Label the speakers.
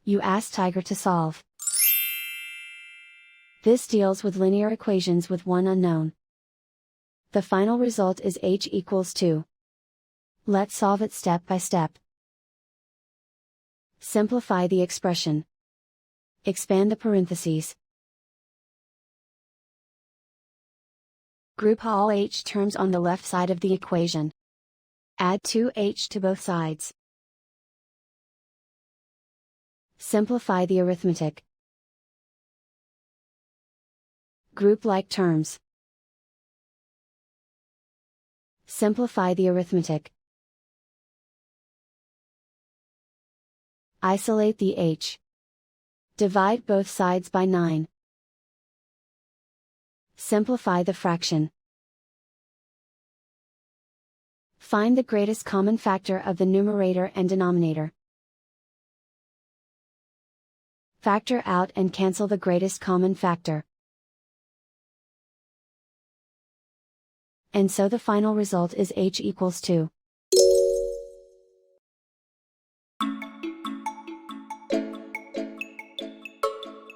Speaker 1: You ask Tiger to solve. This deals with linear equations with one unknown. The final result is h equals 2. Let's solve it step by step. Simplify the expression. Expand the parentheses. Group all h terms on the left side of the equation. Add 2h to both sides. Simplify the arithmetic. Group like terms. Simplify the arithmetic. Isolate the h. Divide both sides by 9. Simplify the fraction. Find the greatest common factor of the numerator and denominator. Factor out and cancel the greatest common factor. And so the final result is h equals 2.